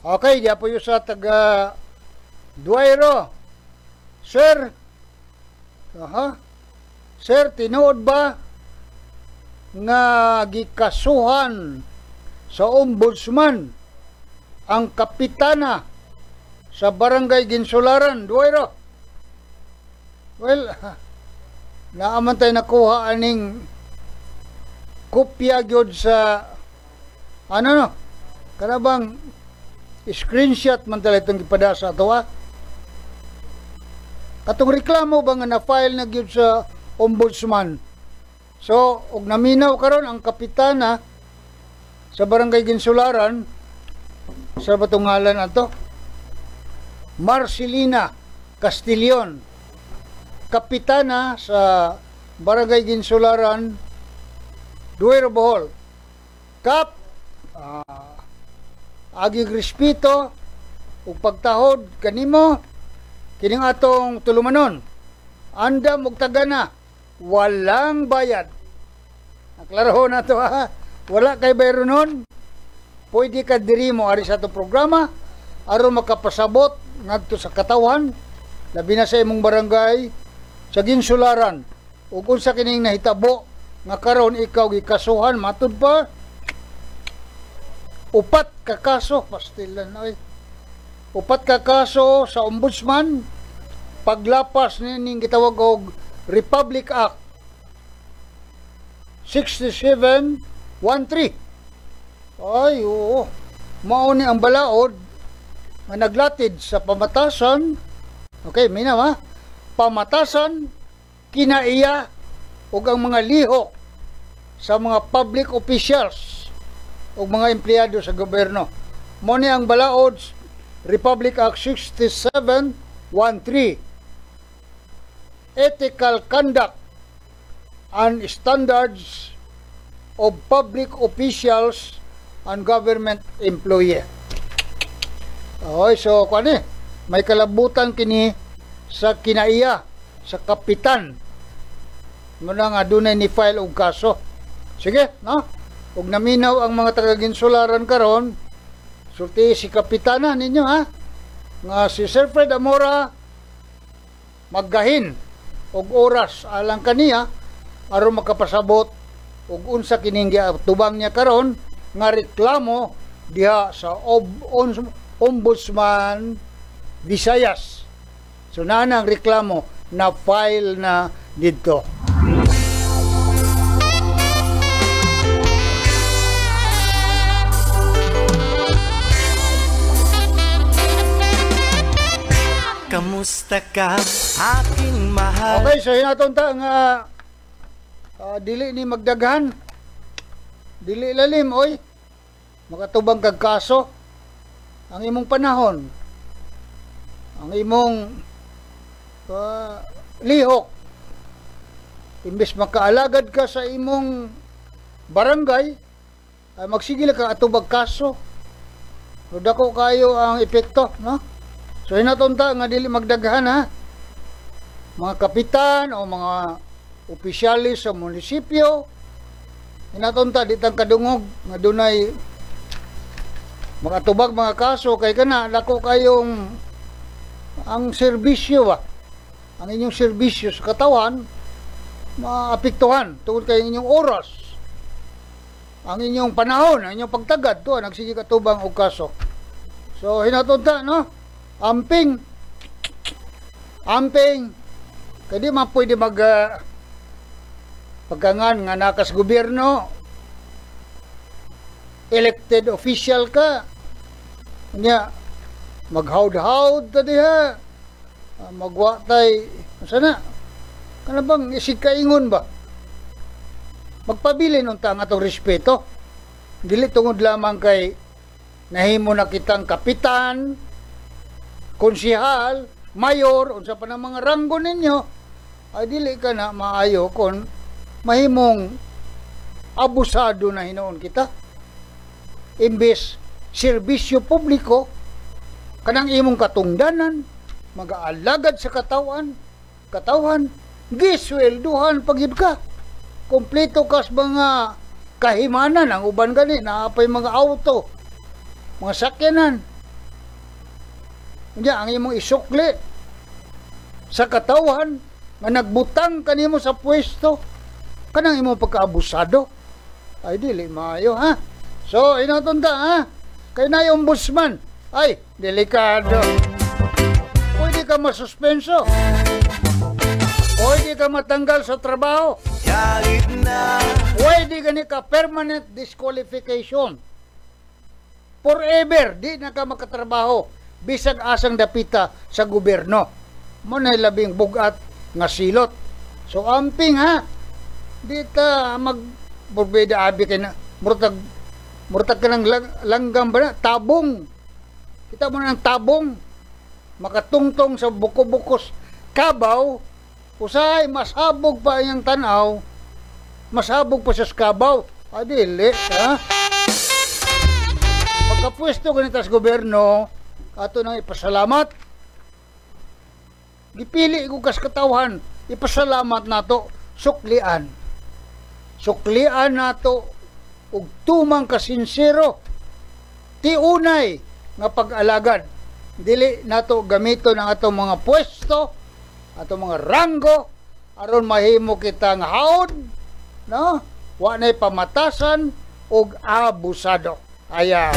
Okay, di po yung sa taga Duayro. Sir, Sir, tinuod ba nga gikasuhan sa ombudsman ang kapitana sa Barangay Ginsularan, Duayro? Well, naaman tayo nakuha aning kopya gyud sa kanabang screenshot man tala itong ipadasa ato Katong reklamo ba nga na-file na gyud sa ombudsman. So, og naminaw karon ang kapitana sa Barangay Ginsularan, sa batungalan ato, Marcelina Castillon, kapitana sa Barangay Ginsularan, Duero, Bohol. Kap, agig respeto ug pagtahod kanimo kining atong tulumanon. Andam og tagana, walang bayad. Naklaro na to Wala kay bayro nun. Pwede ka diri mo ari sa atong programa aron makapasabot ngadto sa katawan labi na sa imong barangay sa Ginsularan. Ug unsa kining nahitabo nga karon ikaw gikasuhan matud pa 4 ka kaso pastilan oy. 4 ka kaso sa ombudsman paglapas ning gitawag og Republic Act 6713. Ay, oo. Mao ni ang balaod nga naglatid sa pamatasan. Okay, minaw pamatasan kinaiya ug ang mga lihok sa mga public officials ug mga empleyado sa gobyerno. Mao ni ang balaod Republic Act 6713. Ethical conduct and standards of public officials and government employee. So may kalabutan kini sa kinaiya sa kapitan muna nga dunay ni file og kaso. Sige, ug naminaw ang mga taga-Ginsularan karon, sulti si kapitana ninyo nga si Sir Fred Amora maggahin og oras alang kaniya aron makapasabot ug unsa kining tubang niya karon nga reklamo diha sa Ombudsman Visayas. So nanang reklamo na file na didto. Kamusta ka, aking mahal? Okay, so hinatunta nga dili ni magdaghan, dili lalim, oy. Makatubang kag kaso ang imong panahon, ang imong lihok. Imbes makaalagad ka sa imong barangay, ay magsigil ka atubag kaso. So dako kayo ang epekto, no? So hinatunta nga dili magdaghan mga kapitan o mga opisyalis sa munisipyo, hinatunta ditang kadungog nga dunay makatubag mga kaso kay kana dako kayong ang serbisyo ang inyong serbisyo sa katawan maapektuhan tungod kay inyong oras, ang inyong panahon, ang inyong pagtagad nagsige katubang og kaso. So hinatunta amping kadi man pwede pagkangan nga nakas gobyerno, elected official ka nya maghawd-hawd ta diha, magwa tay sana kana bang isig kaingon ba, magpabilin unta ang atong respeto, dili tungod lamang kay nahimo na kitang kapitan, konsehal, mayor, unsa pa ng mga ranggo ninyo, ay dili ka na maayo kung mahimong abusado na hinoon kita. Imbes serbisyo publiko, kanang imong katungdanan, mag-aalagad sa katawan, giswelduhan pagyud ka. Kompleto kas mga kahimanan, ang uban gani, naapay mga auto, mga sakyanan, Unya ang imong isukli sa katawhan nga nagbutang kanimo sa pwesto kanang imong pagkaabusado ay dili maayo ha. So inaton ta ha. Kay na yung ombudsman ay delikado. Pwede ka masuspenso. Pwede ka matanggal sa trabaho. Kahit na Pwede ka ka permanent disqualification. Forever, di na ka makatrabaho. Bisag asang dapita sa gobyerno. Mo na labing bugat nga silot. So amping ha. Di ta magbubeda abi kay na murtag ka ng langgam ba na? Tabong. Kita mo na ng tabong. Makatungtong sa buko-bukos. Kabaw. Usay, masabog pa yung tanaw. Masabog pa sa skabaw. Adili, ha? Pagkapwesto ganito sa gobyerno, ato nang ipasalamat. Gipili ko kas katawhan. Ipasalamat nato suklian. Suklian nato ug tumang kasinsero. Tiunay nga pag-alagad. Dili nato gamiton ang atong mga pwesto, atong mga ranggo aron mahimo kita nga haod, no? Wa nay pamatasan ug abusado. Aya.